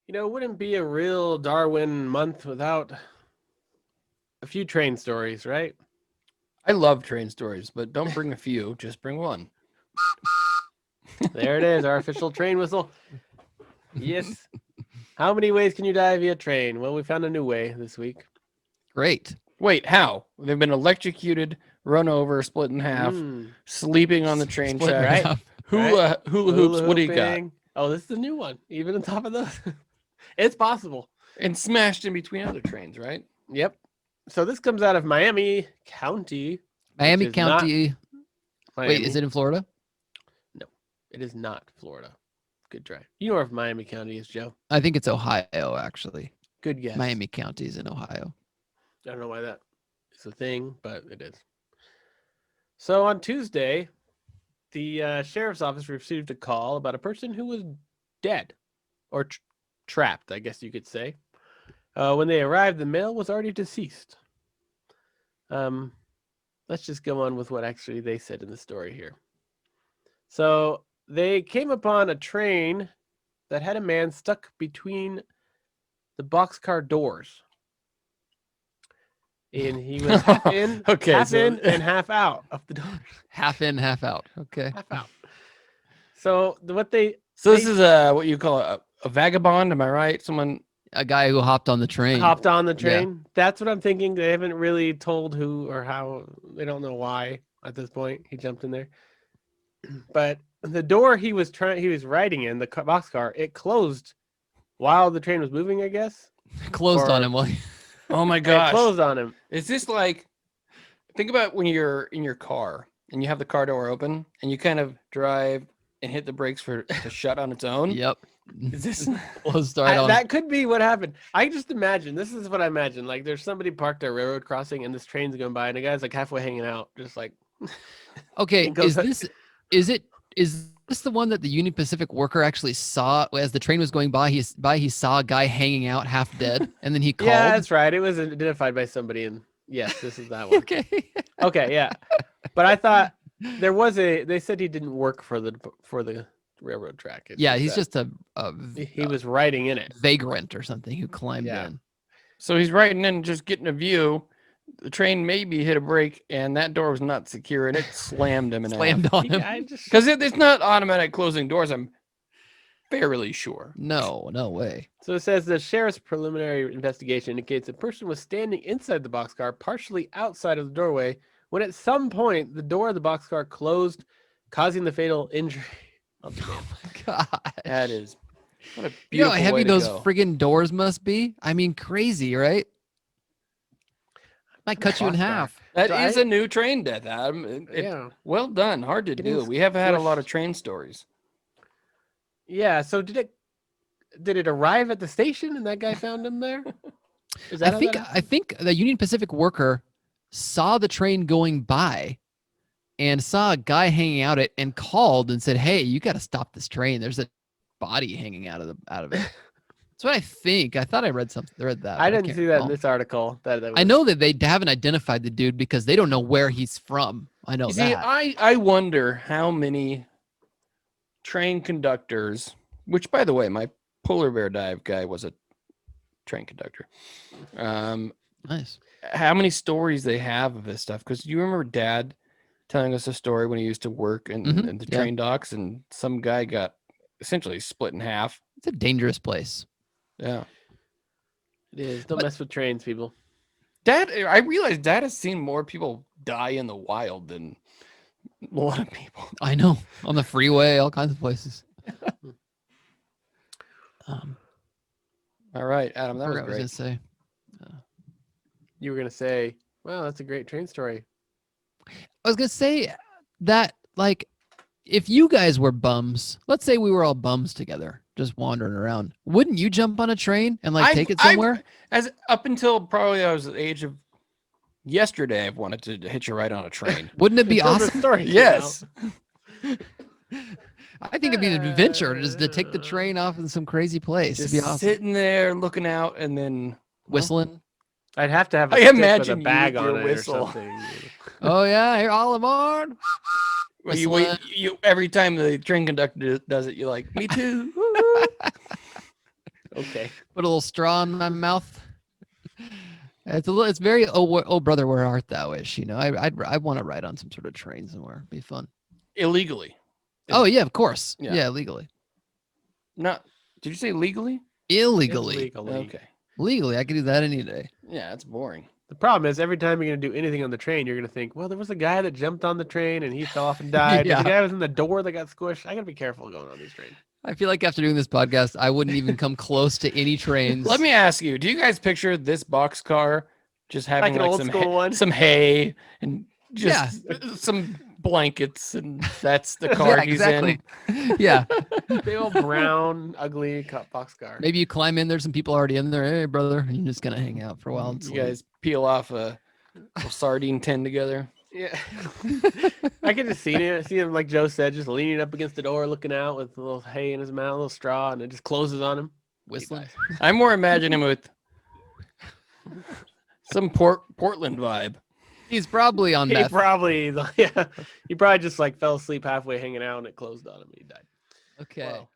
It wouldn't be a real Darwin month without a few train stories, right? I love train stories, but don't bring a few. Just bring one. There it is, our official train whistle. Yes. How many ways can you die via train? Well, we found a new way this week. Great. Wait, how? They've been electrocuted, run over, split in half, Mm, sleeping on the train Split in track. right? half. Right? Hula hoops. Hula What do you got? hooping. Oh, this is a new one. Even on top of those. It's possible. And smashed in between other trains, right? Yep. So this comes out of Miami County, which Miami is not County. Miami. Wait, is it in Florida? No, it is not Florida. Good try. You know where Miami County is, Joe. I think it's Ohio, actually. Good guess. Miami County is in Ohio. I don't know why that is a thing, but it is. So on Tuesday, the sheriff's office received a call about a person who was dead or trapped, I guess you could say. When they arrived, the male was already deceased. Let's just go on with what actually they said in the story here. So they came upon a train that had a man stuck between the boxcar doors. And he was half in, Okay, half so- in, and half out of the door. Half in, half out. Okay. Half out. So what they So this is what you call a vagabond, am I right? Someone. A guy who hopped on the train. hopped on the train. That's what I'm thinking. They haven't really told who or how. They don't know why at this point he jumped in there. But the door he was riding in, the boxcar, it closed while the train was moving, I guess. Closed on Or- him. While Oh my It gosh! closed on him. Is this like? Think about when you're in your car and you have the car door open and you kind of drive and hit the brakes for to shut on its own. Yep. Is this? Closed right on. That could be what happened. I just imagine. This is what I imagine. Like there's somebody parked at a railroad crossing and this train's going by and the guy's like halfway hanging out, just like. Okay, It goes- is this the one that the Union Pacific worker actually saw as the train was going by? He saw a guy hanging out half dead, and then he called. Yeah, that's right. It was identified by somebody, and yes, this is that one. Okay. Okay, yeah. But I thought there was they said he didn't work for the railroad track. It's Yeah, he's that just a he was riding in it. vagrant or something who climbed Yeah. in. So he's riding in, just getting a view. The train maybe hit a brake, and that door was not secure, and it slammed him in Slammed on him. Because it's not automatic closing doors. I'm fairly sure. No way. So it says the sheriff's preliminary investigation indicates a person was standing inside the boxcar, partially outside of the doorway, when at some point the door of the boxcar closed, causing the fatal injury of the man. God. That is what a You know beautiful how heavy way to those go. friggin' doors must be? I mean, crazy, right? Might cut you in Boxcar. half. That So is a new train death, Adam. Yeah. Well done. Hard to Getting do. We have had a lot squished. of train stories. Yeah. So did it arrive at the station and that guy found him there? Is that how that happened? I think the Union Pacific worker saw the train going by and saw a guy hanging out it and called and said, "Hey, you got to stop this train. There's a body hanging out of it." That's what I think. I thought I read that. I but didn't can't see that in recall. this article. That I was- know that they haven't identified the dude because they don't know where he's from. I know You see, that. I wonder how many train conductors, which by the way, my polar bear dive guy was a train conductor. Nice. How many stories they have of this stuff? Because you remember Dad telling us a story when he used to work in the Yeah. train docks, and some guy got essentially split in half. It's a dangerous place. Yeah. It is. Don't But- mess with trains, people. Dad, I realized Dad has seen more people die in the wild than a lot of people. I know. On the freeway, all kinds of places. All right, Adam, I that was forgot what I great. was gonna say. You were gonna say, "Well, that's a great train story." I was gonna say that, like, if you guys were bums, let's say we were all bums together, just wandering around, wouldn't you jump on a train and like take it somewhere? As up until probably I was the age of yesterday, I've wanted to hitch a ride on a train. Wouldn't it be Until this awesome? story came Yes. out. I think it'd be an adventure just to take the train off in some crazy place. Just It'd be awesome. sitting there looking out and then Whistling. I'd have to have a I stick with imagine a you bag with your on it whistle. or something. Oh yeah, here all aboard. Well, you wait. Whistling. You every time the train conductor does it, you're like, me too. Okay. Put a little straw in my mouth. It's very oh brother, where art thou-ish, you know. I want to ride on some sort of train somewhere. Be fun. Illegally. Oh yeah, of course. Yeah. Yeah, legally. Not. Did you say legally? Illegally. Illegally. Okay. Legally, I could do that any day. Yeah, that's boring. The problem is every time you're gonna do anything on the train, you're gonna think, well, there was a guy that jumped on the train and he fell off and died. But Yeah. the guy was in the door that got squished. I gotta be careful going on these trains. I feel like after doing this podcast, I wouldn't even come close to any trains. Let me ask you: do you guys picture this boxcar just having Like an old school one? some hay and just some blankets, and that's the car Yeah, he's exactly. in? Yeah. Big old brown, ugly boxcar. Maybe you climb in, there's some people already in there. Hey, brother, and you're just gonna hang out for a while. And You sleep. guys peel off a sardine tin together. Yeah. I can just see him, like Joe said, just leaning up against the door, looking out with a little hay in his mouth, a little straw, and it just closes on him. whistling. I more imagine him with some Portland vibe. He's probably on He meth. probably just like fell asleep halfway hanging out and it closed on him and he died. Okay. Wow.